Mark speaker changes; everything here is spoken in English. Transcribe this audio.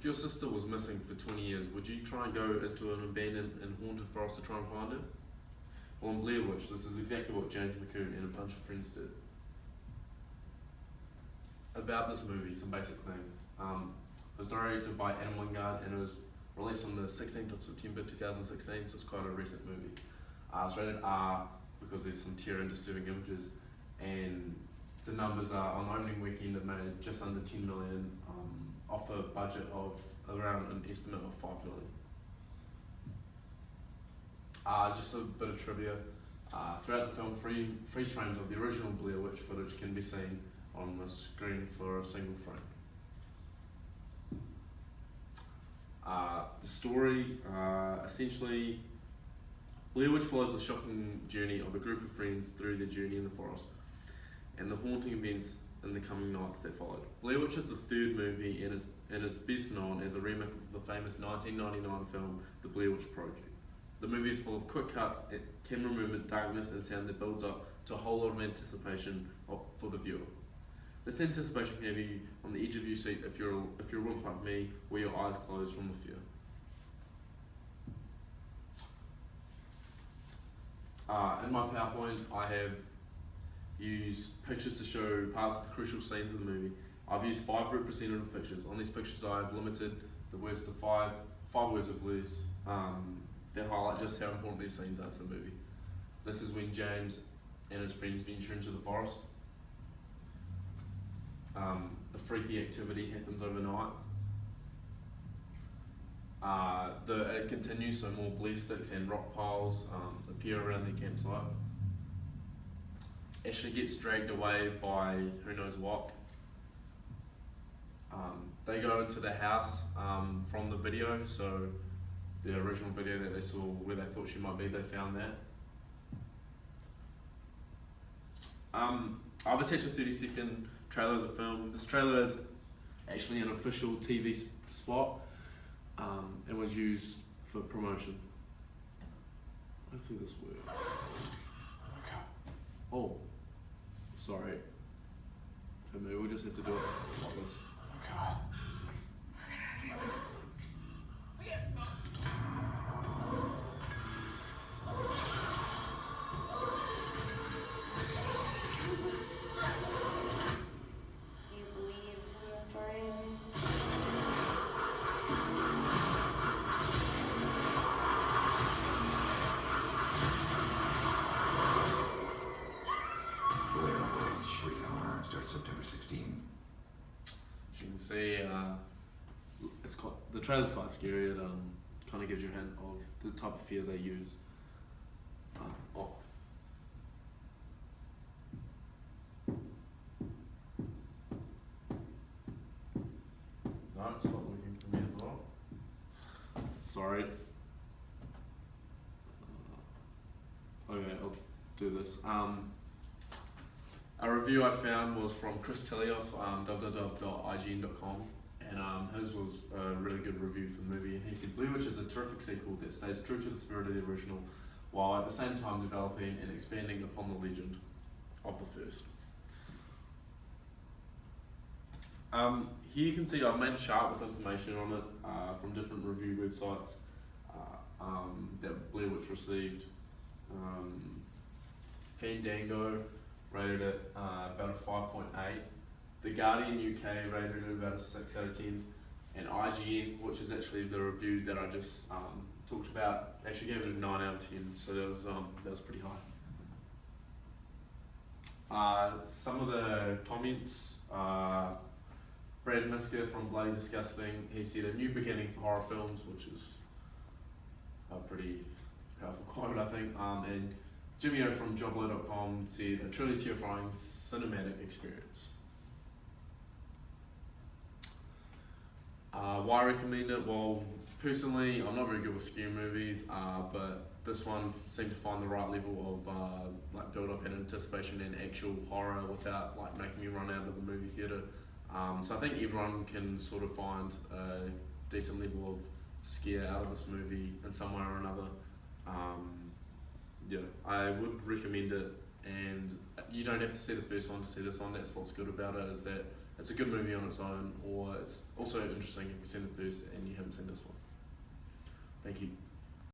Speaker 1: If your sister was missing for 20 years, would you try and go into an abandoned and haunted forest to try and find her? Well, in Blair Witch, this is exactly what James McCune and a bunch of friends did. About this movie, some basic things. It was directed by Adam Wingard and it was released on the 16th of September 2016, so it's quite a recent movie. It's rated R because there's some terror and disturbing images, and the numbers are on opening weekend it made just under 10 million off a budget of around an estimate of 5 million. Just a bit of trivia. Throughout the film, freeze frames of the original Blair Witch footage can be seen on the screen for a single frame. The story, essentially, Blair Witch follows the shocking journey of a group of friends through their journey in the forest and the haunting events in the coming nights that followed. Blair Witch is the third movie and is best known as a remake of the famous 1999 film The Blair Witch Project. The movie is full of quick cuts, camera movement, darkness and sound that builds up to a whole lot of anticipation for the viewer. This anticipation can have you on the edge of your seat if you're a wimp like me, where your eyes close from the fear. In my PowerPoint, I have used pictures to show parts of the crucial scenes of the movie. I've used 5 representative pictures. On these pictures, I've limited the words to five words of less that highlight just how important these scenes are to the movie. This is when James and his friends venture into the forest. The freaky activity happens overnight. It continues, so more Blair sticks and rock piles appear around their campsite. Ashley gets dragged away by who knows what. They go into the house from the video, so the original video that they saw where they thought she might be, they found that. I've attached a 30-second trailer of the film. This trailer is actually an official TV spot and was used for promotion. Hopefully this works. Oh, sorry. Okay, maybe we'll just have to do it like this.
Speaker 2: September 16.
Speaker 1: As you can see, the trailer's quite scary. It kind of gives you a hint of the type of fear they use. Oh. No, it's not working for me as well. Sorry. Okay, I'll do this. A review I found was from Chris Tilley of www.ign.com, and his was a really good review for the movie. He said, Blair Witch is a terrific sequel that stays true to the spirit of the original, while at the same time developing and expanding upon the legend of the first. Here you can see I've made a chart with information on it from different review websites that Blair Witch received. Fandango rated it about a 5.8. The Guardian UK rated it about a 6 out of 10. And IGN, which is actually the review that I just talked about, actually gave it a 9 out of 10. So that was pretty high. Some of the comments, Brad Misker from Bloody Disgusting, he said a new beginning for horror films, which is a pretty powerful quote, I think. And Jimmy O from Joblo.com said a truly terrifying cinematic experience. Why recommend it? Well, personally, I'm not very good with scary movies, but this one seemed to find the right level of like build up and anticipation and actual horror without like making me run out of the movie theatre. So I think everyone can sort of find a decent level of scare out of this movie in some way or another. Yeah, I would recommend it, and you don't have to see the first one to see this one. That's what's good about it, is that it's a good movie on its own, or it's also interesting if you've seen the first and you haven't seen this one. Thank you.